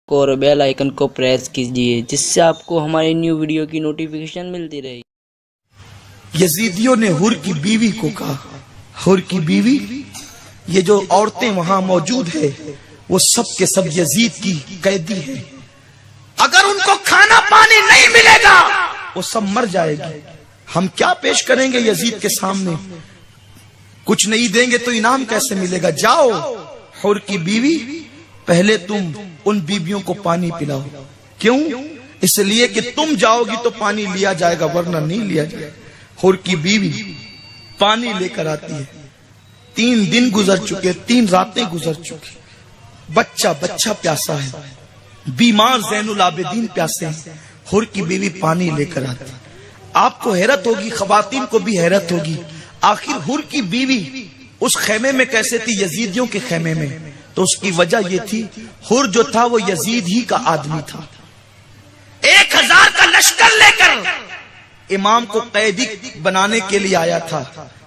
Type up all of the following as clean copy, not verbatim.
اور bell icon کو press کیجیے جس سے آپ کو ہماری نیو ویڈیو کی نوٹیفیکیشن ملتی رہے۔ یزیدیوں نے حر کی بیوی کو کہا، حر کی بیوی، یہ جو عورتیں وہاں موجود ہیں وہ سب کے سب یزید کی قیدی ہیں، اگر ان کو کھانا پانی نہیں ملے گا وہ سب مر جائے گی۔ ہم کیا پیش کریں گے یزید کے سامنے؟ کچھ نہیں دیں گے تو انعام کیسے ملے گا؟ جاؤ حر کی بیوی، پہلے تم ان بیویوں کو پانی پلاؤ۔ کیوں؟ اس لیے کہ تم جاؤ گی تو پانی لیا جائے گا ورنہ نہیں لیا جائے گا۔ حر کی بیوی پانی لے کر آتی ہے، 3 دن گزر چکے، 3 راتیں گزر چکی، بچہ پیاسا ہے، بیمار زین العابدین پیاسے ہیں، حر کی بیوی پانی لے کر آتی ہے۔ آپ کو حیرت ہوگی، خواتین کو بھی حیرت ہوگی، آخر حر کی بیوی اس خیمے میں کیسے تھی؟ یزیدیوں کے خیمے میں۔ تو اس کی وجہ یہ تھی، حر جو تھا وہ یزید ہی کا آدمی تھا، 1000 کا لشکر لے کر امام کو قیدی بنانے کے لیے آیا تھا،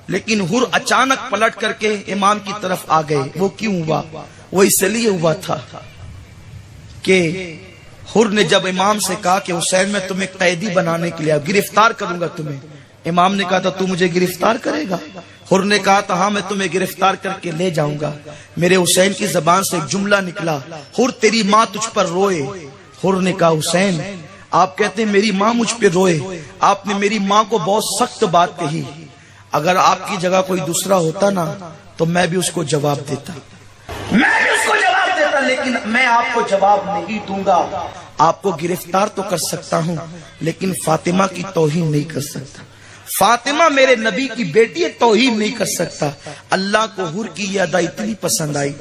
لیکن حر اچانک پلٹ کر کے امام کی طرف آ گئے۔ وہ کیوں ہوا؟ وہ اس لیے ہوا تھا کہ حر نے جب امام سے کہا کہ حسین میں تمہیں قیدی بنانے کے لیے گرفتار کروں گا تمہیں، امام نے کہا تھا تو مجھے گرفتار کرے گا؟ حر نے کہا تھا ہاں میں تمہیں گرفتار کر کے لے جاؤں گا۔ میرے حسین کی زبان سے ایک جملہ نکلا، حر تیری ماں تجھ پر روئے۔ حر نے کہا حسین آپ کہتے ہیں میری ماں مجھ پہ روئے، آپ نے میری ماں کو بہت سخت بات کہی، اگر آپ کی جگہ کوئی دوسرا ہوتا نا تو میں بھی اس کو جواب دیتا، لیکن میں آپ کو جواب نہیں دوں گا۔ آپ کو گرفتار تو کر سکتا ہوں لیکن فاطمہ کی توہین نہیں کر سکتا، فاطمہ میرے نبی کی بیٹی ہے، توہین نہیں کر سکتا۔ اللہ کو حر کی یہ ادا اتنی پسند آئی،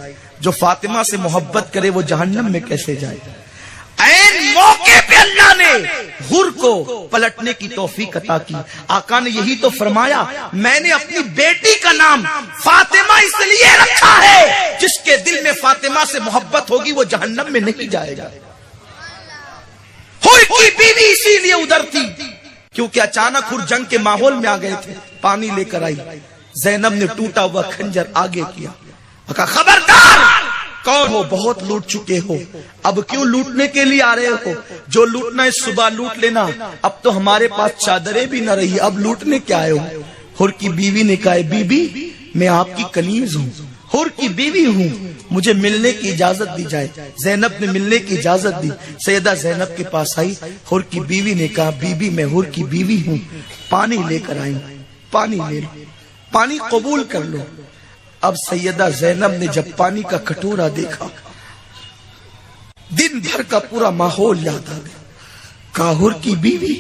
جو فاطمہ سے محبت کرے وہ جہنم میں کیسے جائے۔ این موقع پہ اللہ نے حر کو پلٹنے کی توفیق عطا کی۔ آقا نے یہی تو فرمایا، میں نے اپنی بیٹی کا نام فاطمہ اس لیے رکھا ہے جس کے دل میں فاطمہ سے محبت ہوگی وہ جہنم میں نہیں جائے گا۔ حر کی بیوی اسی لیے ادھر تھی کیونکہ اچانک حر جنگ کے ماحول میں آ گئے تھے، پانی لے کر آئی۔ زینب نے ٹوٹا ہوا خنجر آگے کیا، کہا خبردار، کون ہو؟ بہت لوٹ چکے ہو، اب کیوں لوٹنے کے لیے آ رہے ہو؟ جو لوٹنا ہے صبح لوٹ لینا، اب تو ہمارے پاس چادریں بھی نہ رہی، اب لوٹنے کیا آئے ہو؟ حر کی بیوی نے کہا بی بی میں آپ کی کنیز ہوں، حر کی بیوی ہوں، مجھے ملنے کی اجازت دی جائے۔ زینب نے ملنے کی اجازت دی، سیدہ زینب کے پاس آئی۔ حر کی بیوی نے کہا بی بی میں حر کی بیوی ہوں، پانی لے کر آئی، پانی لے لو، پانی قبول کر لو۔ اب سیدہ زینب نے جب پانی کا کٹورا دیکھا، دن بھر کا پورا ماحول یاد آ گیا۔ کہا حر کی بیوی،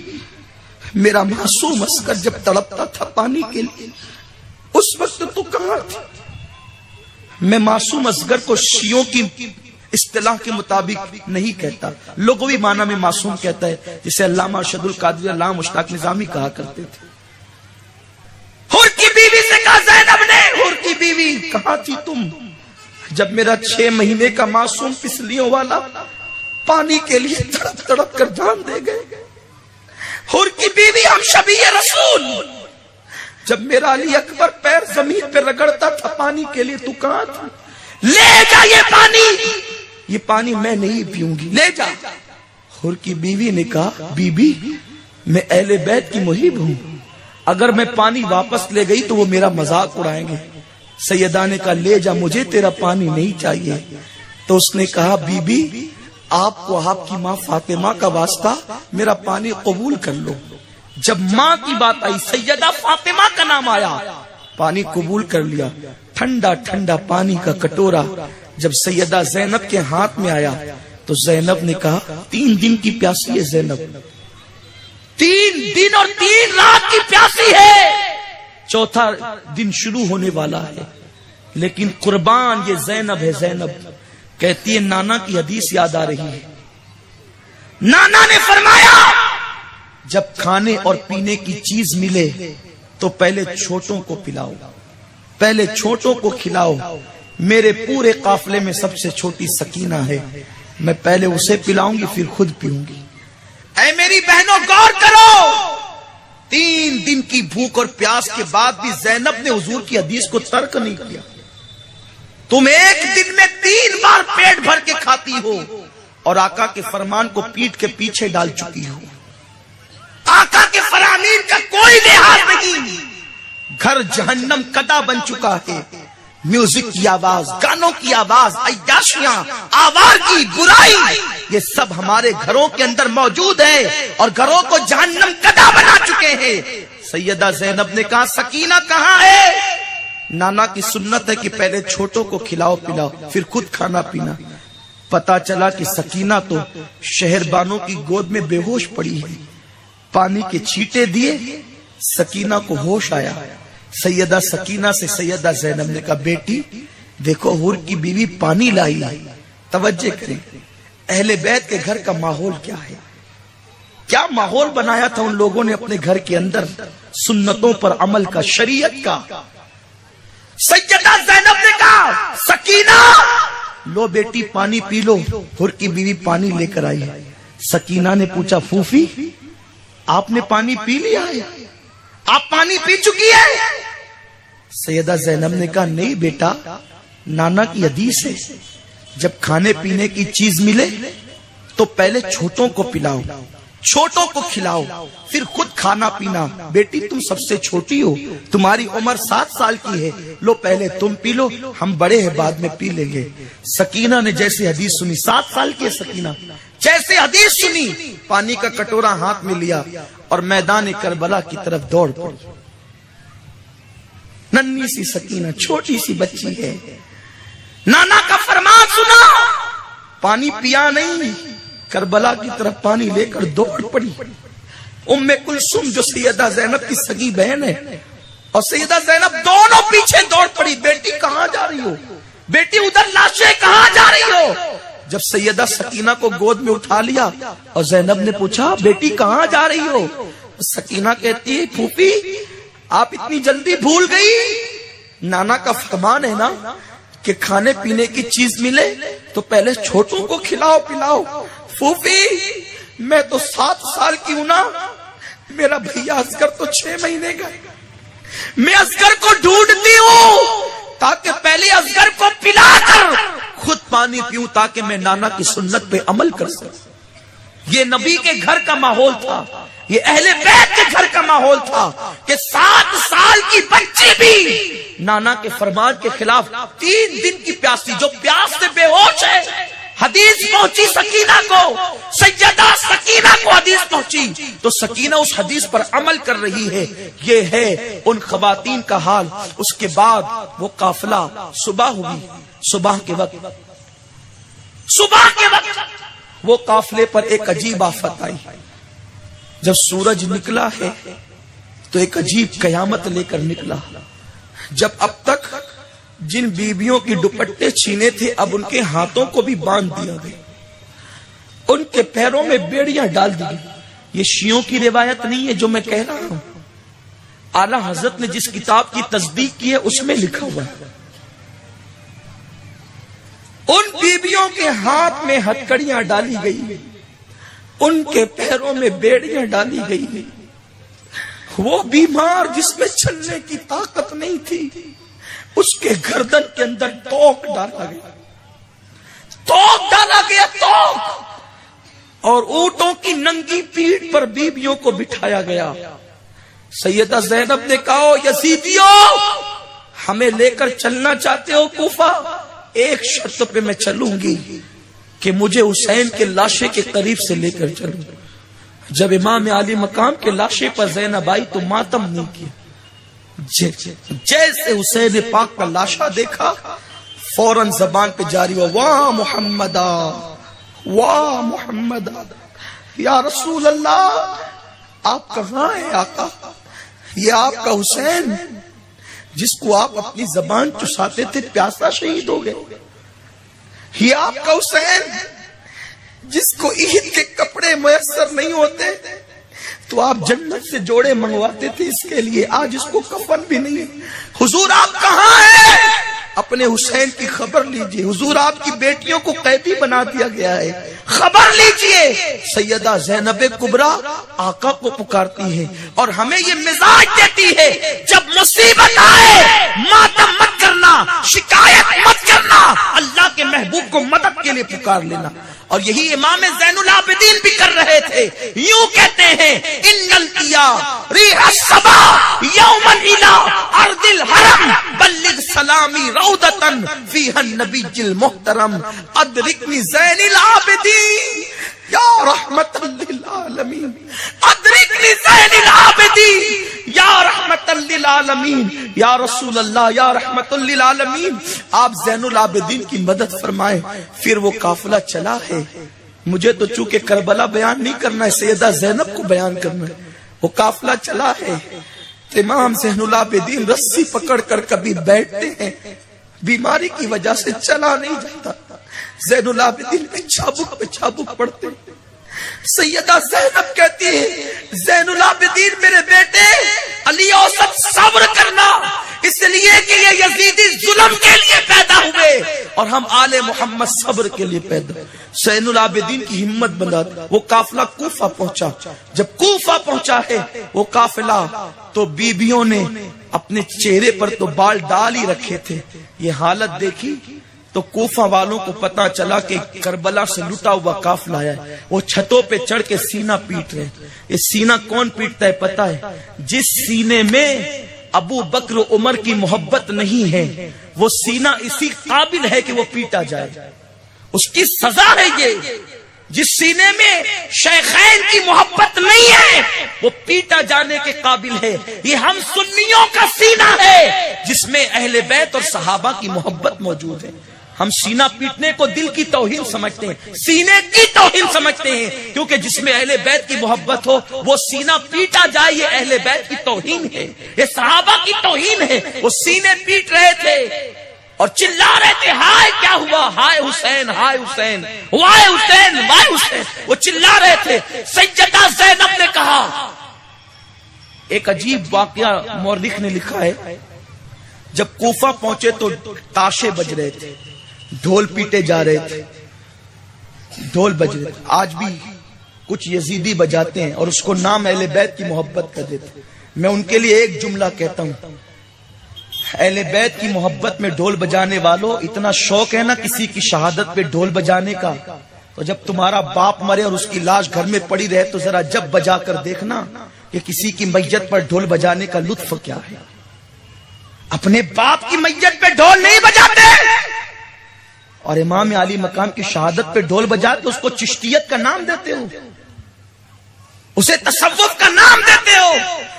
میرا معصوم اصغر جب تڑپتا تھا پانی کے لیے اس وقت تو کہاں تھی؟ میں معصوم اصغر کو شیعوں کی اصطلاح کے مطابق نہیں کہتا، لغوی معنی میں معصوم کہتا ہے، جسے علامہ ارشد القادری، علامہ مشتاق نظامی کہا کرتے تھے۔ حر کی بیوی سے کہا زینب نے، حر کی بیوی کہاں تھی تم جب میرا 6 مہینے کا معصوم پسلیوں والا پانی کے لیے تڑپ تڑپ کر جان دے گئے؟ حر کی بیوی ہم شبیہ رسول، جب میرا علی اکبر پیر زمین پہ رگڑتا تھا پانی کے لیے تو کہاں تھا؟ لے جا یہ پانی میں نہیں پیوں گی، لے جا۔ حر کی بیوی نے کہا بی بی میں اہل بیت کی محب ہوں، اگر میں پانی واپس لے گئی تو وہ میرا مذاق اڑائیں گے۔ سیدہ نے کہا لے جا، مجھے تیرا پانی نہیں چاہیے۔ تو اس نے کہا بی بی آپ کو آپ کی ماں فاطمہ کا واسطہ میرا پانی قبول کر لو۔ جب ماں کی بات آئی، سیدہ فاطمہ کا نام آیا، پانی قبول کر لیا۔ ٹھنڈا ٹھنڈا پانی کا کٹورا جب سیدہ زینب کے ہاتھ میں آیا تو زینب نے کہا 3 دن کی پیاسی ہے زینب، 3 دن اور 3 رات کی پیاسی ہے، 4تھا دن شروع ہونے والا ہے، لیکن قربان یہ زینب ہے۔ زینب کہتی ہے نانا کی حدیث یاد آ رہی ہے، نانا نے فرمایا جب کھانے اور پینے کی چیز ملے تو پہلے چھوٹوں کو پلاؤ، پہلے چھوٹوں کو کھلاؤ۔ میرے پورے قافلے میں سب سے چھوٹی سکینہ ہے، میں پہلے اسے پلاؤں گی پھر خود پیوں گی۔ اے میری بہنوں غور کرو، 3 دن کی بھوک اور پیاس کے بعد بھی زینب نے حضور کی حدیث کو ترک نہیں کیا۔ تم ایک دن میں 3 بار پیٹ بھر کے کھاتی ہو اور آقا کے فرمان کو پیٹ کے پیچھے ڈال چکی ہوں. آقا کے فرامین کا کوئی لحاظ نہیں. گھر جہنم کدا بن چکا ہے. میوزک کی آواز، گانوں کی آواز، عیاشیاں، آوارگی، برائی، یہ سب ہمارے گھروں کے اندر موجود ہے اور گھروں کو جہنم کدا بنا چکے ہیں. سیدہ زینب نے کہا سکینہ کہاں ہے؟ نانا کی سنت ہے کہ پہلے چھوٹوں کو کھلاؤ پلاؤ پھر خود کھانا پینا. پتا چلا کہ سکینہ تو شہربانوں کی گود میں بے ہوش پڑی ہے. پانی کے چھیٹے دیے، سکینہ کو ہوش آیا. سیدہ سکینہ سے سیدہ زینب نے کہا بیٹی دیکھو حور کی بیوی پانی لائی. توجہ کریں، اہل بیت کے گھر کا ماحول کیا ہے، کیا ماحول بنایا تھا ان لوگوں نے اپنے گھر کے اندر سنتوں پر عمل کا، شریعت کا. سیدہ زینب نے کہا سکینہ لو بیٹی پانی پی لو. حور کی بیوی پانی لے کر آئی. سکینہ نے پوچھا پھوفی آپ نے پانی پی لیا ہے؟ آپ پانی پی چکی ہے؟ سیدہ زینب نے کہا نہیں بیٹا، نانا کی حدیث ہے جب کھانے پینے کی چیز ملے تو پہلے چھوٹوں کو پلاؤ، چھوٹوں کو کھلاؤ پھر خود کھانا پینا. بیٹی تم سب سے چھوٹی ہو، تمہاری عمر 7 سال کی ہے، لو پہلے تم پی لو، ہم بڑے ہیں بعد میں پی لیں گے. سکینہ نے جیسے حدیث سنی، 7 سال کی ہے سکینہ، جیسے حدیث سنی پانی کا کٹورا ہاتھ میں لیا اور میدان کربلا کی طرف دوڑ پڑی. ننھی سی سکینہ چھوٹی سی بچی ہے، نانا کا فرمان سنا، پانی پیا نہیں، کربلا کی طرف پانی لے کر دوڑ پڑی. ام کلثوم جو سیدہ زینب کی سگی بہن ہے اور سیدہ زینب دونوں پیچھے دوڑ پڑی. بیٹی کہاں جا رہی ہو؟ بیٹی ادھر لاشیں کہاں جا رہی ہو؟ جب سیدہ سکینہ کو گود میں اٹھا لیا اور زینب نے پوچھا بیٹی کہاں جا رہی ہو؟ سکینہ کہتی ہے پھوپھی آپ اتنی جلدی بھول گئی، نانا کا فرمان ہے نا کہ کھانے پینے کی چیز ملے تو پہلے چھوٹوں کو کھلاؤ پلاؤ. پھوپھی میں تو 7 سال کی ہوں نا، میرا بھیا اصغر تو 6 مہینے کا، میں اصغر کو ڈھونڈتی ہوں تاکہ پہلے اصغر کو پلا کر خود پانی پیوں تاکہ میں نانا کی سنت پہ عمل کر سکوں. یہ نبی کے گھر کا ماحول تھا، یہ اہل بیت کے گھر کا ماحول تھا کہ 7 سال کی بچی بھی نانا کے فرمان کے خلاف 3 دن کی پیاسی، جو پیاس سے بے ہوش ہے. حدیث پہنچی سکینہ کو، سیدہ سکینہ کو حدیث پہنچی تو سکینہ اس حدیث پر عمل کر رہی ہے. یہ ہے ان خواتین کا حال. اس کے بعد وہ قافلہ صبح ہوئی، صبح کے وقت وہ قافلے پر ایک عجیب آفت آئی. جب سورج نکلا ہے تو ایک عجیب قیامت لے کر نکلا. جب اب تک جن بیویوں کی دوپٹے چھینے تھے اب ان کے ہاتھوں کو بھی باندھ دیا گیا، ان کے پیروں میں بیڑیاں ڈال دی گئی. یہ شیعوں کی روایت نہیں ہے جو میں کہہ رہا ہوں، اعلیٰ حضرت نے جس کتاب کی تصدیق کی ہے اس میں لکھا ہوا ہے. ان بیویوں کے ہاتھ میں ہتکڑیاں ڈالی گئی، ان کے پیروں میں بیڑیاں ڈالی گئی. وہ بیمار جس میں چلنے کی طاقت نہیں تھی اس کے گردن کے اندر توق ڈالا گیا، توق ڈالا گیا توق، اور اونٹوں کی ننگی پیٹھ پر بیویوں کو بٹھایا گیا. سیدہ زینب نے کہا یزیدیو ہمیں لے کر چلنا چاہتے ہو کوفہ؟ ایک شرط پہ میں چلوں گی کہ مجھے حسین کے لاشے کے قریب سے لے کر چلوں. جب امام علی مقام کے لاشے پر زینب آئی تو ماتم نہیں کیا. جیسے حسین پاک کا لاشا دیکھا فوراً زبان پہ جاری ہوا واہ محمدہ واہ محمدہ، یا رسول اللہ آپ کہاں ہیں آقا؟ یہ آپ کا حسین جس کو آپ اپنی زبان چساتے تھے پیاسا شہید ہو گئے. یہ آپ کا حسین جس کو عید کے کپڑے میسر نہیں ہوتے تو آپ جنت سے جوڑے منگواتے تھے اس کے لیے، آج اس کو کفن بھی نہیں. حضور آپ کہاں ہیں؟ اپنے حسین کی خبر لیجئے. حضور آپ کی بیٹیوں کو قیدی بنا دیا گیا ہے، خبر لیجئے. سیدہ زینب کبریٰ آقا کو پکارتی ہے اور ہمیں یہ مزاج دیتی ہے جب مصیبت آئے ماتم مت کرنا، شکایت مت کرنا. اللہ کے محبوب حق کو مدد کے لیے پکار لینا. اور یہی امام زین العابدین بھی کر رہے تھے. یوں کہتے ہیں ان القیا ریح الصبا یوما الى ارض الحرم بلغ سلامی روضۃ فیہا النبی المحترم ادرکنی زین العابدین یا رحمت للعالمین. ادرکنی زین العابدین یا رحمت للعالمین. یا رسول اللہ یا رحمت للعالمین آپ زین العابدین کی مدد فرمائیں. پھر وہ قافلہ چلا ہے. مجھے تو چونکہ کربلا بیان نہیں کرنا ہے, سیدہ زینب کو بیان کرنا ہے. وہ قافلہ چلا ہے. امام زین العابدین رسی پکڑ کر کبھی بیٹھتے ہیں, بیماری کی وجہ سے چلا نہیں جاتا. زین العابدین پہ چابک پڑتے. سیدہ زینب کہتی ہے زین العابدین میرے بیٹے علی اوسط صبر کرنا, اس لیے کہ یہ یزیدی ظلم کے لیے پیدا ہوئے اور ہم آل محمد صبر کے لیے پیدا ہوئے. زین العابدین کی ہمت بندہ. وہ قافلہ کوفہ پہنچا. جب کوفہ پہنچا ہے وہ قافلہ تو بیبیوں نے اپنے چہرے پر تو بال ڈال ہی رکھے تھے. یہ حالت دیکھی تو کوفہ والوں کو پتا چلا کہ کربلا سے لٹا ہوا قافلہ آیا ہے. وہ چھتوں پہ چڑھ کے سینہ پیٹ رہے. یہ سینہ کون پیٹتا ہے پتا ہے؟ جس سینے میں ابو بکر و عمر کی محبت نہیں ہے وہ سینہ اسی قابل ہے کہ وہ پیٹا جائے. اس کی سزا ہے یہ. جس سینے میں شیخین کی محبت نہیں ہے وہ پیٹا جانے کے قابل ہے. یہ ہم سنیوں کا سینہ ہے جس میں اہل بیت اور صحابہ کی محبت موجود ہے. ہم سینہ پیٹنے کو دل کی توہین سمجھتے ہیں, سینے کی توہین سمجھتے ہیں, کیونکہ جس میں اہل بیت کی محبت ہو وہ سینہ پیٹا جائے یہ اہل بیت کی توہین ہے, یہ صحابہ کی توہین ہے. وہ سینے پیٹ رہے تھے اور چلا رہے تھے ہائے کیا ہوا, ہائے حسین ہائے حسین وائے حسین وائے حسین. وہ چلا رہے تھے. سیدہ زینب نے کہا, ایک عجیب واقعہ مورخ نے لکھا ہے, جب کوفہ پہنچے تو تاشے بج رہے تھے, ڈھول پیٹے جا رہے تھے, ڈھول بج رہے تھے. آج بھی کچھ یزیدی بجاتے ہیں اور اس کو نام اہل بیت کی محبت کر دیتے. میں ان کے لیے ایک جملہ کہتا ہوں, اہل بیت کی محبت میں ڈھول بجانے والوں اتنا شوق ہے نا کسی کی شہادت پہ ڈھول بجانے کا, تو جب تمہارا باپ مرے اور اس کی لاش گھر میں پڑی رہے تو ذرا جب بجا کر دیکھنا کہ کسی کی میت پر ڈھول بجانے کا لطف کیا ہے. اپنے باپ کی میت پہ ڈھول نہیں بجاتے, اور امام علی مقام کی شہادت پہ ڈھول بجاتے اس کو چشتیت کا نام دیتے ہو, اسے تصوف کا نام دیتے ہو,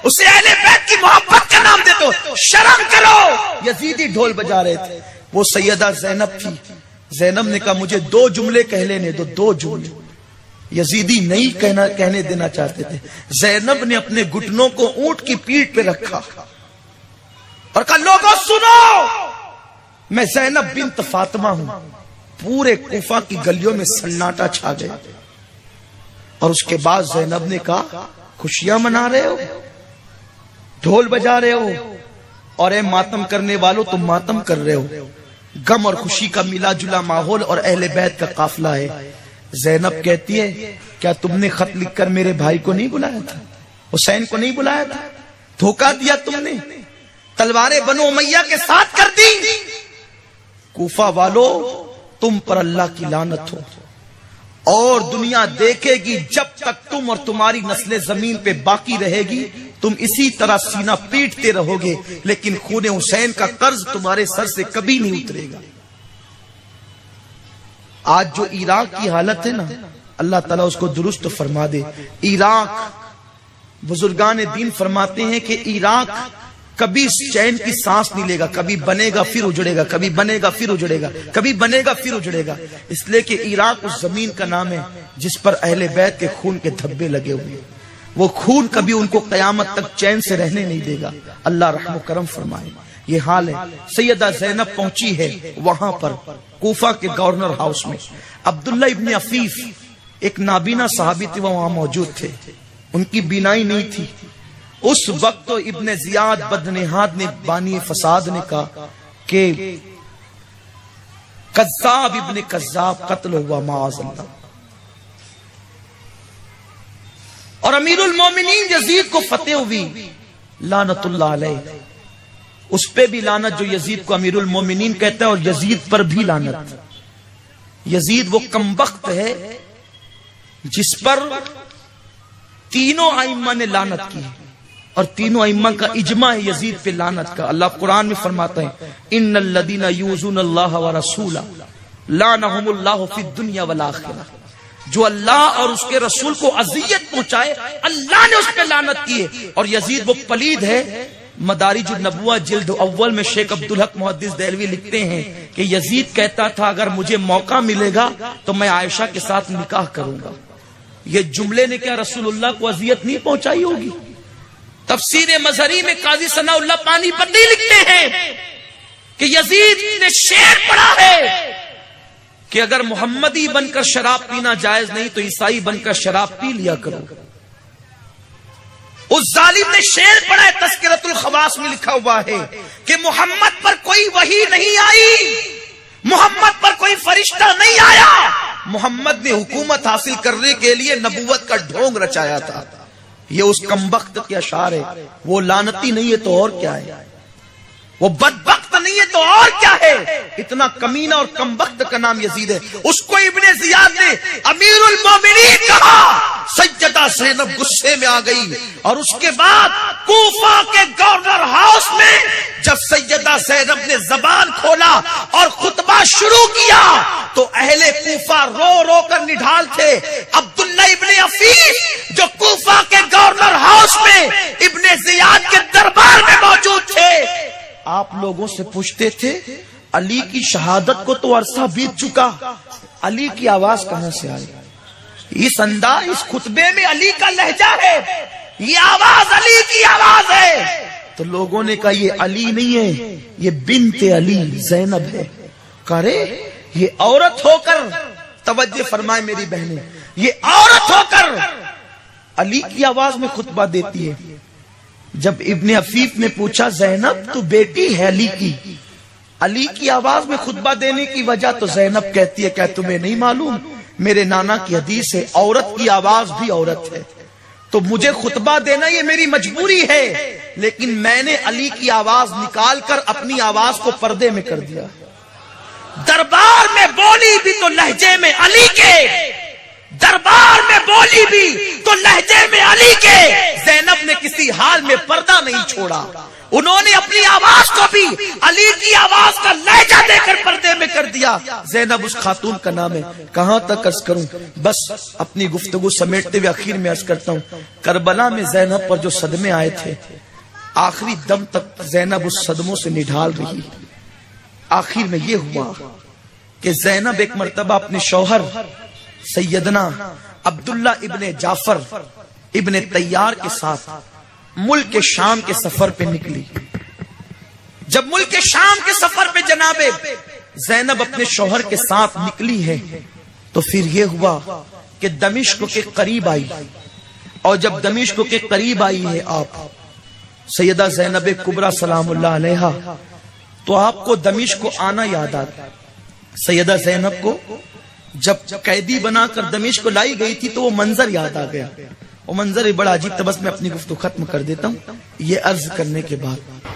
اسے اہل بیت کی محبت کا نام دیتے ہو. شرم کرو. یزیدی ڈھول بجا رہے تھے. وہ سیدہ زینب تھی. زینب نے کہا مجھے 2 جملے کہہ لینے دو, 2 جملے. یزیدی نہیں کہنے دینا چاہتے تھے. زینب نے اپنے گھٹنوں کو اونٹ کی پیٹھ پہ رکھا اور کہا لوگوں سنو, میں زینب بنت فاطمہ ہوں. پورے کوفہ کی گلیوں میں سناٹا چھا گیا. اور اس کے بعد زینب نے کہا خوشیاں منا رہے ہو, ڈھول بجا رہے ہو, اور اے ماتم کرنے والوں تم ماتم کر رہے ہو. غم اور خوشی کا ملا جلا ماحول اور اہل بیت کا قافلہ ہے. زینب کہتی ہے کیا تم نے خط لکھ کر میرے بھائی کو نہیں بلایا تھا, حسین کو نہیں بلایا تھا؟ دھوکہ دیا تم نے, تلواریں بنو امیہ کے ساتھ کر دی. کوفہ والو تم پر اللہ کی لعنت ہو, اور دنیا دیکھے گی جب تک تم اور تمہاری نسل زمین پہ باقی رہے گی تم اسی طرح سینہ پیٹتے رہو گے, لیکن خون حسین کا قرض تمہارے سر سے کبھی نہیں اترے گا. آج جو عراق کی حالت ہے نا, اللہ تعالیٰ اس کو درست فرما دے. عراق بزرگان دین فرماتے ہیں کہ عراق کبھی چین کی سانس نہیں لے گا, کبھی بنے گا پھر اجڑے گا, کبھی بنے گا پھر اجڑے گا, کبھی بنے گا پھر اجڑے گا. اس لیے کہ عراق اس زمین کا نام ہے جس پر اہل بیت کے خون کے دھبے لگے ہوئے. وہ خون کبھی ان کو قیامت تک چین سے رہنے نہیں دے گا. اللہ رحم و کرم فرمائے. یہ حال ہے. سیدہ زینب پہنچی ہے وہاں پر کوفہ کے گورنر ہاؤس میں. عبداللہ ابن عفیف ایک نابینا صحابی تھے, وہ وہاں موجود تھے. ان کی بینائی نہیں تھی. اس وقت تو ابن زیاد بدنہاد نے بانی فساد نے کہا کہ کذاب ابن کذاب قتل ہوا معاذ اللہ. اور امیر المومنین یزید کو فتح ہوئی لعنت اللہ علیہ. اس پہ بھی لعنت جو یزید کو امیر المومنین کہتا ہے, اور یزید پر بھی لعنت. یزید وہ کمبخت ہے جس پر تینوں ائمہ نے لعنت کی اور تینوں ائمہ کا اجماع ہے یزید پہ لعنت کا. اللہ قرآن میں فرماتا ہے ان الذین یؤذون اللہ ورسولہ لعنہم اللہ فی الدنیا والآخرہ. جو اللہ اور اس کے رسول کو اذیت پہنچائے اللہ نے اس پہ لعنت کی ہے. اور یزید وہ پلید ہے. مدارج النبوہ جلد اول میں شیخ عبدالحق محدث دہلوی لکھتے ہیں کہ یزید کہتا تھا اگر مجھے موقع ملے گا تو میں عائشہ کے ساتھ نکاح کروں گا. یہ جملے نے کیا رسول اللہ کو اذیت نہیں پہنچائی ہوگی؟ تفسیر مظہری میں قاضی ثناء اللہ پانی پتی لکھتے ہیں کہ یزید نے شعر پڑھا ہے کہ اگر محمدی بن کر شراب پینا جائز نہیں تو عیسائی بن کر شراب پی لیا کرو. اس ظالم نے شعر پڑھا ہے, تذکرۃ الخواص میں لکھا ہوا ہے کہ محمد پر کوئی وحی نہیں آئی, محمد پر کوئی فرشتہ نہیں آیا, محمد نے حکومت حاصل کرنے کے لیے نبوت کا ڈھونگ رچایا تھا. یہ اس کمبخت کے اشعار ہے. وہ لعنتی نہیں ہے تو اور کیا ہے, وہ بدبخت نہیں ہے تو اور کیا ہے. اتنا کمینہ اور کمبخت کا نام یزید ہے. اس کو ابن زیاد نے امیر المومنین کہا. سیدہ زینب غصے میں آ گئی اور اس کے بعد کوفہ کے گورنر ہاؤس میں جب سیدہ زینب نے زبان کھولا اور خطبہ شروع کیا تو اہل کوفہ رو رو کر نڈھال تھے. عبداللہ ابن عفیف جو کوفہ کے گورنر ہاؤس میں ابن زیاد کے دربار میں موجود تھے, آپ لوگوں سے پوچھتے تھے علی کی شہادت کو تو عرصہ بیت چکا, علی کی آواز کہاں سے آئی؟ اس انداز اس خطبے میں علی کا لہجہ ہے, یہ آواز علی کی آواز ہے. تو لوگوں نے کہا یہ علی نہیں ہے, یہ بنت علی زینب ہے. کرے یہ عورت ہو کر, توجہ فرمائے میری بہنیں, یہ عورت ہو کر علی کی آواز میں خطبہ دیتی ہے. جب ابن عفیف نے پوچھا زینب تو بیٹی ہے علی کی, علی کی آواز میں خطبہ دینے کی وجہ, تو زینب کہتی ہے کیا تمہیں نہیں معلوم میرے نانا کی حدیث ہے عورت کی آواز بھی عورت ہے, تو مجھے خطبہ دینا یہ میری مجبوری ہے, لیکن میں نے علی کی آواز نکال کر اپنی آواز کو پردے میں کر دیا. دربار میں بولی بھی تو لہجے میں علی کے, دربار میں بولی بھی تو لہجے میں علی کے. زینب نے کسی حال میں پردہ نہیں چھوڑا, انہوں نے اپنی آواز کو بھی علی کی آواز کا لہجہ دے کر پردے میں کر دیا. زینب اس خاتون کا نام ہے. کہاں تک عرض کروں, بس اپنی گفتگو سمیٹتے ہوئے آخر میں عرض کرتا ہوں. کربلا میں زینب پر جو صدمے آئے تھے, آخری دم تک زینب اس صدموں سے نڈھال رہی. آخر میں یہ ہوا کہ زینب ایک مرتبہ اپنے شوہر سیدنا عبداللہ ابن جعفر ابن طیار کے ساتھ ملک شام کے سفر پہ نکلی. جب ملک شام کے سفر پہ جناب زینب اپنے شوہر کے ساتھ نکلی ہے تو پھر یہ ہوا کہ دمشق کے قریب آئی, اور جب دمشق کے قریب آئی ہے آپ سیدہ زینب کبریٰ سلام اللہ علیہا, تو آپ کو دمشق کو آنا یاد آ گیا. سیدہ زینب کو جب قیدی بنا کر دمشق کو لائی گئی تھی تو وہ منظر یاد آ گیا. وہ منظر بڑا عجیب تھا. بس میں اپنی گفتگو ختم کر دیتا ہوں یہ عرض کرنے کے بعد.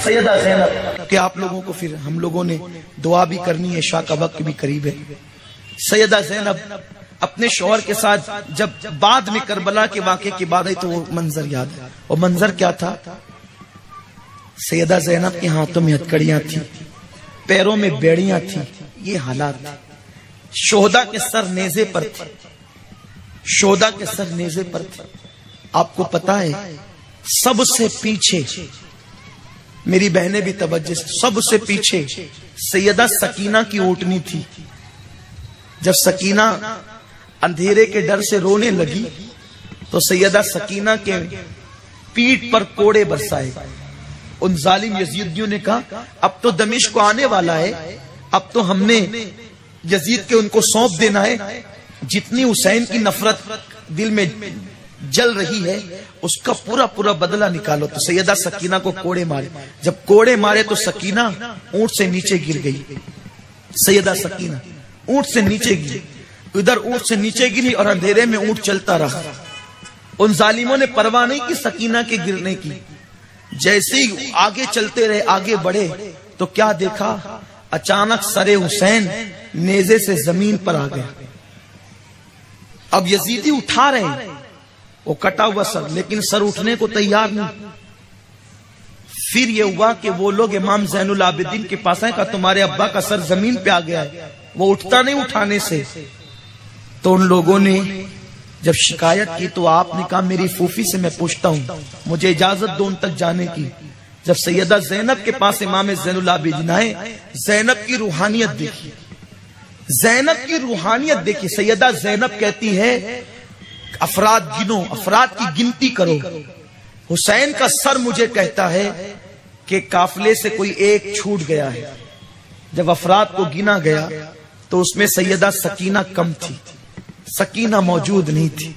سیدہ زینب کہ آپ لوگوں کو پھر ہم لوگوں نے دعا بھی کرنی ہے, عشاء کا وقت بھی قریب ہے. سیدہ زینب اپنے شوہر کے ساتھ جب بعد میں کربلا کے واقعے کی بات آئی تو وہ منظر یاد ہے. وہ منظر کیا تھا؟ سیدہ زینب کے ہاتھوں میں ہتھکڑیاں تھیں, پیروں میں بیڑیاں تھیں. یہ حالات تھے. شہداء کے سر نیزے پر تھے, شہداء کے سر نیزے پر تھے. آپ کو پتا ہے سب سے پیچھے, میری بہنیں بھی توجہ سے, سب سے پیچھے سیدہ سکینہ کی اونٹنی تھی. جب سکینہ اندھیرے کے ڈر سے رونے لگی تو سیدہ سکینہ کے پیٹ پر کوڑے برسائے. ان ظالم یزیدیوں نے کہا اب تو دمشق کو آنے والا ہے, اب تو ہم نے یزید کے ان کو سونپ دینا ہے. جتنی حسین کی نفرت دل میں جل رہی ہے اس کا پورا پورا بدلہ نکالو. تو سیدہ سکینہ کو کوڑے مارے. جب کوڑے مارے تو سکینہ اونٹ سے نیچے گر گئی. سیدہ سکینہ اونٹ سے نیچے گری, ادھر اونٹ سے نیچے گری اور اندھیرے میں اونٹ چلتا رہا. ان ظالموں نے پرواہ نہیں کی سکینہ کے گرنے کی. جیسے ہی آگے چلتے رہے, آگے بڑھے تو کیا دیکھا, اچانک سر حسین نیزے سے زمین پر آ گیا. اب یزیدی اٹھا رہے ہیں وہ کٹا ہوا سر، لیکن سر اٹھنے کو تیار نہیں. پھر یہ ہوا کہ وہ لوگ امام زین العابدین کے پاس آئے، کہا تمہارے ابا کا سر زمین پہ آ گیا ہے، وہ اٹھتا نہیں اٹھانے سے. تو ان لوگوں نے جب شکایت کی تو آپ نے کہا میری پھوپھی سے میں پوچھتا ہوں، مجھے اجازت دو ان تک جانے کی. جب سیدہ زینب کے پاس امام زین العابدین آئے، زینب کی روحانیت دیکھی، زینب کی روحانیت دیکھی. سیدہ زینب کہتی ہے افراد گنو، افراد کی گنتی کرو. حسین کا سر مجھے کہتا ہے کہ قافلے سے کوئی ایک چھوٹ گیا ہے. جب افراد کو گنا گیا تو اس میں سیدہ سکینہ کم تھی، سکینہ موجود نہیں تھی.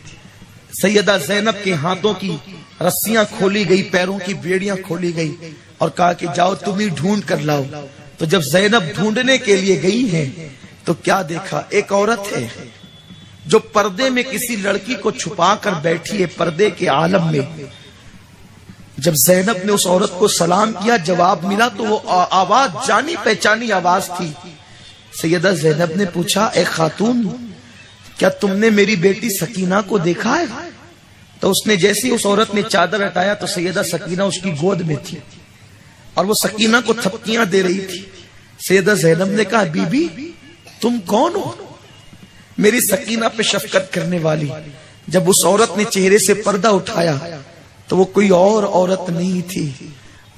سیدہ زینب کے ہاتھوں کی رسیاں کھولی گئی، پیروں کی بیڑیاں کھولی گئی اور کہا کہ جاؤ تم ہی ڈھونڈ کر لاؤ. تو جب زینب ڈھونڈنے کے لیے گئی ہے تو کیا دیکھا؟ ایک عورت ہے جو پردے میں کسی لڑکی کو چھپا کر بیٹھی ہے، پردے کے عالم میں. جب زینب نے اس عورت کو سلام کیا، جواب ملا تو وہ آواز جانی پہچانی آواز تھی. سیدہ زینب نے پوچھا اے خاتون، کیا تم نے میری بیٹی سکینہ کو دیکھا ہے؟ تو اس نے جیسے اس عورت نے چادر ہٹایا تو سیدہ سکینہ اس کی گود میں تھی اور وہ سکینہ کو تھپکیاں دے رہی تھی. سیدہ زینب نے کہا بی بی تم کون ہو؟ میری سکینہ پہ شفقت کرنے والی. جب اس عورت نے چہرے سے پردہ اٹھایا تو وہ کوئی اور عورت نہیں تھی،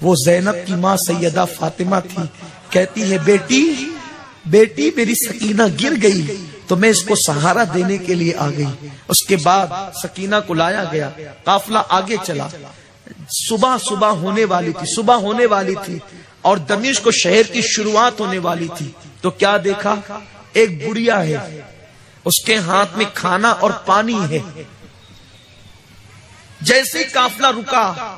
وہ زینب کی ماں سیدہ فاطمہ تھی. کہتی ہے بیٹی بیٹی میری سکینہ گر گئی تو میں اس کو سہارا دینے کے لیے آ گئی. اس کے بعد سکینہ کو لایا گیا، قافلہ آگے چلا. صبح ہونے والی تھی اور دمشق کو شہر کی شروعات ہونے والی تھی. تو کیا دیکھا؟ ایک بڑھیا ہے، اس کے ہاتھ میں کھانا اور پانی ہے. جیسے ہی قافلہ رکا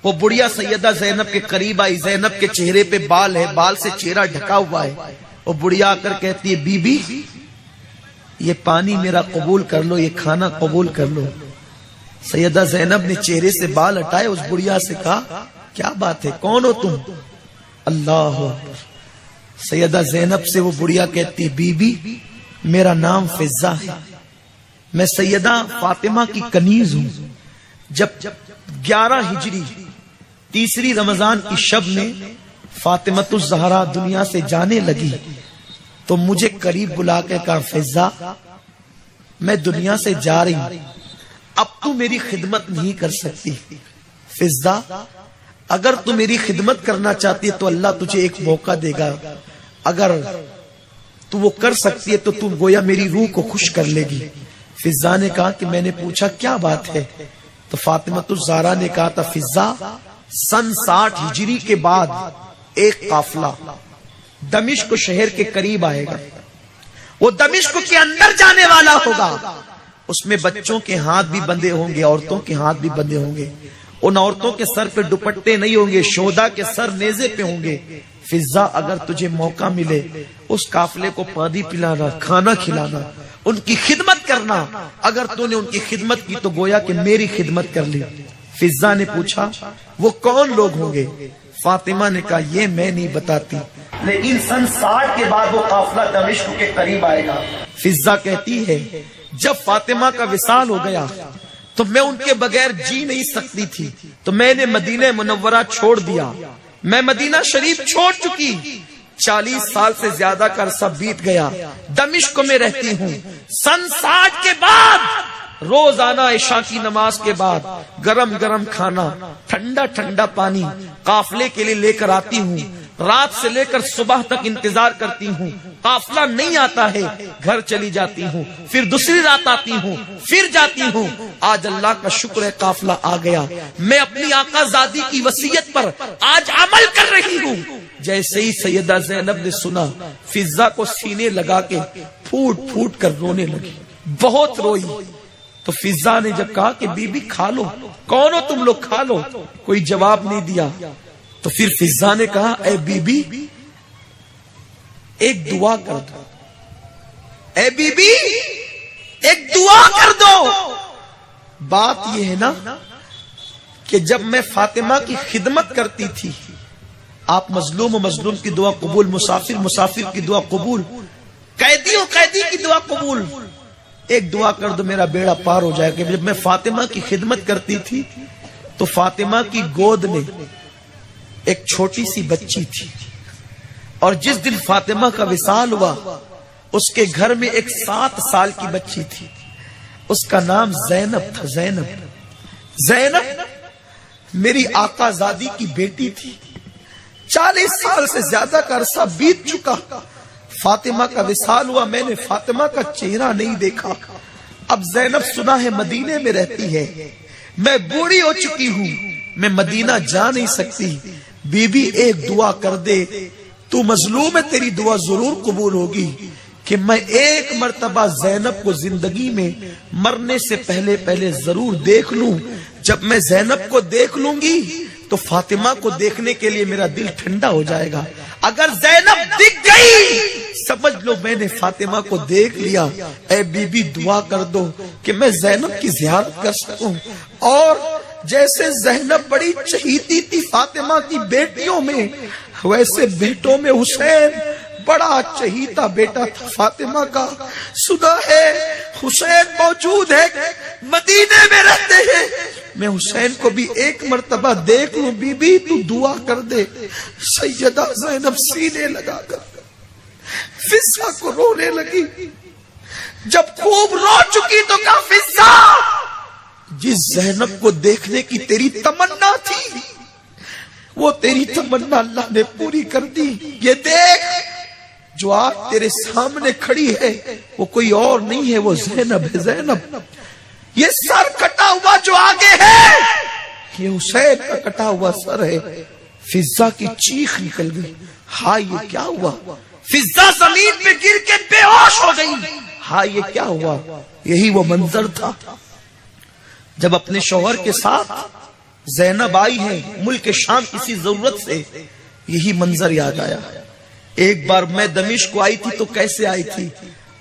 وہ بڑھیا سیدہ زینب کے قریب آئی. زینب کے چہرے پہ بال ہے، بال سے چہرہ ڈھکا ہوا ہے. وہ بڑھیا آ کر کہتی ہے بی بی یہ پانی میرا قبول کر لو، یہ کھانا قبول کر لو. سیدہ زینب نے چہرے سے بال ہٹائے، اس بڑھیا سے کہا کیا بات ہے، کون ہو تم؟ اللہ اکبر. سیدہ زینب سے وہ بڑھیا کہتی بی بی میرا نام فضہ ہے، میں سیدہ فاطمہ کی کنیز ہوں. جب 11 ہجری تیسری رمضان کی شب میں فاطمۃ الزہرا دنیا سے جانے لگی تو مجھے قریب بلا کے کہا فضہ میں دنیا سے جا رہی ہوں، اب تو میری خدمت نہیں کر سکتی. فضہ اگر تو میری خدمت کرنا چاہتی ہے تو اللہ تجھے ایک موقع دے گا، اگر تو وہ کر سکتی ہے تو تم گویا میری روح کو خوش کر لے گی. فضہ نے کہا کہ میں نے پوچھا کیا بات ہے؟ تو فاطمۃ الزہرا نے کہا تھا فضہ سن 60 ہجری کے بعد ایک قافلہ دمشق شہر کے قریب آئے گا، وہ دمشق کے اندر جانے والا ہوگا. اس میں بچوں کے ہاتھ بھی بندھے ہوں گے، عورتوں کے ہاتھ بھی بندھے ہوں گے. ان عورتوں کے سر پہ دوپٹے نہیں ہوں گے، شہداء کے سر نیزے پہ ہوں گے. فضہ اگر تجھے موقع ملے اس قافلے کو پانی پلانا، کھانا کھلانا، ان کی خدمت کرنا. اگر تو نے ان کی خدمت کی تو گویا کہ میری خدمت کر لی. فضہ نے پوچھا وہ کون لوگ ہوں گے؟ فاطمہ نے کہا یہ میں نہیں بتاتی، لیکن سن 60 کے بعد وہ قافلہ دمشق کے قریب آئے گا. فضہ کہتی ہے جب فاطمہ کا وصال ہو گیا تو میں ان کے بغیر جی نہیں سکتی تھی، تو میں نے مدینہ منورہ چھوڑ دیا. میں مدینہ شریف چھوڑ چکی، 40 سال سے زیادہ کا عرصہ بیت گیا، دمشق میں رہتی ہوں. سن 60 کے بعد روزانہ عشاء کی نماز کے بعد گرم گرم کھانا، ٹھنڈا ٹھنڈا پانی قافلے کے لیے لے کر آتی ہوں. رات سے لے کر صبح تک انتظار کرتی ہوں، قافلہ نہیں آتا ہے گھر چلی جاتی ہوں، پھر دوسری رات آتی ہوں، پھر جاتی ہوں. آج اللہ کا شکر ہے قافلہ آ گیا. میں اپنی آقا زادی کی وصیت پر آج عمل کر رہی ہوں. جیسے ہی سیدہ زینب نے سنا فضہ کو سینے لگا کے پھوٹ پھوٹ کر رونے لگی، بہت روئی. تو فضہ نے جب کہا کہ بی بی کھا لو، کون ہو تم لوگ، کھا لو، کوئی جواب نہیں دیا. تو پھر فضہ نے کہا اے بی بی ایک دعا کر دو، اے بی بی ایک دعا کر دو. بات یہ ہے نا کہ جب میں فاطمہ کی خدمت کرتی تھی، آپ مظلوم و مظلوم کی دعا قبول، مسافر مسافر کی دعا قبول، قیدیوں قیدی کی دعا قبول. ایک دعا کر دو میرا بیڑا پار ہو جائے. کہ جب میں فاطمہ کی خدمت کرتی تھی تو فاطمہ کی گود میں ایک چھوٹی سی بچی تھی، اور جس دن فاطمہ کا وصال ہوا اس کے گھر میں ایک 7 سال کی بچی تھی، اس کا نام زینب تھا. زینب میری آقا زادی کی بیٹی تھی. 40 سال سے زیادہ کا عرصہ بیت چکا. فاطمہ کا وصال ہوا، میں نے فاطمہ کا چہرہ نہیں دیکھا. اب زینب سنا ہے مدینے میں رہتی ہے، میں بوڑھی ہو چکی ہوں، میں مدینہ جا نہیں سکتی. بی بی ایک دعا کر دے، تو مظلوم ہے، تیری دعا ضرور قبول ہوگی کہ میں ایک مرتبہ زینب کو زندگی میں مرنے سے پہلے ضرور دیکھ لوں. جب میں زینب کو دیکھ لوں گی تو فاطمہ کو دیکھنے کے لیے میرا دل ٹھنڈا ہو جائے گا. اگر زینب دکھ گئی سمجھ لو میں نے فاطمہ کو دیکھ لیا. اے بی بی دعا کر دو کہ میں زینب کی زیارت کر سکوں. اور جیسے زینب بڑی چہیتی تھی فاطمہ کی بیٹیوں میں، ویسے بیٹوں میں حسین بڑا چہیتا بیٹا تھا فاطمہ کا. سنا ہے حسین موجود ہے، مدینے میں رہتے ہیں، میں حسین کو بھی ایک مرتبہ دیکھ لوں. بی بی تو دعا کر دے. سیدہ زینب سینے لگا کر فضہ کو رونے لگی. جب خوب رو چکی تو کہا فضہ، جس زینب کو دیکھنے کی تیری تمنا تھی وہ تیری تمنا اللہ نے پوری کر دی. یہ دیکھ جو آج تیرے سامنے کھڑی ہے وہ کوئی اور نہیں ہے، وہ زینب ہے. زینب یہ سر کٹا ہوا جو آگے ہے یہ حسین کا کٹا ہوا سر ہے. فضہ کی چیخ نکل گئی. ہاں یہ کیا ہوا؟ فضہ زمین پہ گر کے بے ہوش ہو گئی. ہاں یہ کیا ہوا؟ یہی وہ منظر تھا جب اپنے شوہر کے ساتھ زینب آئی ہے ملک شام کسی ضرورت سے. یہی منظر یاد آیا. ایک بار میں دمشق کو آئی تھی تو کیسے آئی تھی،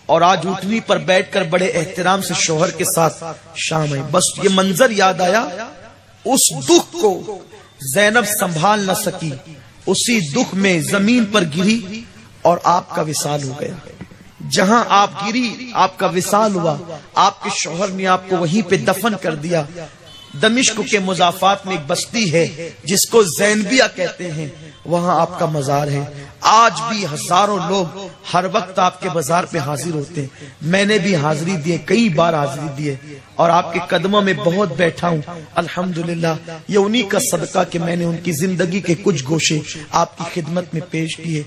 اور آج اٹھنی پر بیٹھ کر بڑے احترام سے شوہر کے ساتھ شام آئی. بس یہ منظر یاد آیا. اس دکھ کو زینب سنبھال نہ سکی، اسی دکھ میں زمین پر گری اور آپ کا وصال ہو گیا. جہاں آپ گری آپ کا وصال ہوا، آپ کے شوہر نے آپ کو وہیں پہ دفن کر دیا. دمشق کے مضافات میں ایک بستی ہے جس کو زینبیہ کہتے ہیں، وہاں آپ کا مزار ہے. آج بھی ہزاروں لوگ ہر وقت آپ کے بازار پہ حاضر ہوتے ہیں. میں نے بھی حاضری دی، کئی بار حاضری دی ہے، اور آپ کے قدموں میں بہت بیٹھا ہوں. الحمدللہ یہ انہی کا صدقہ کہ میں نے ان کی زندگی کے کچھ گوشے آپ کی خدمت میں پیش کیے.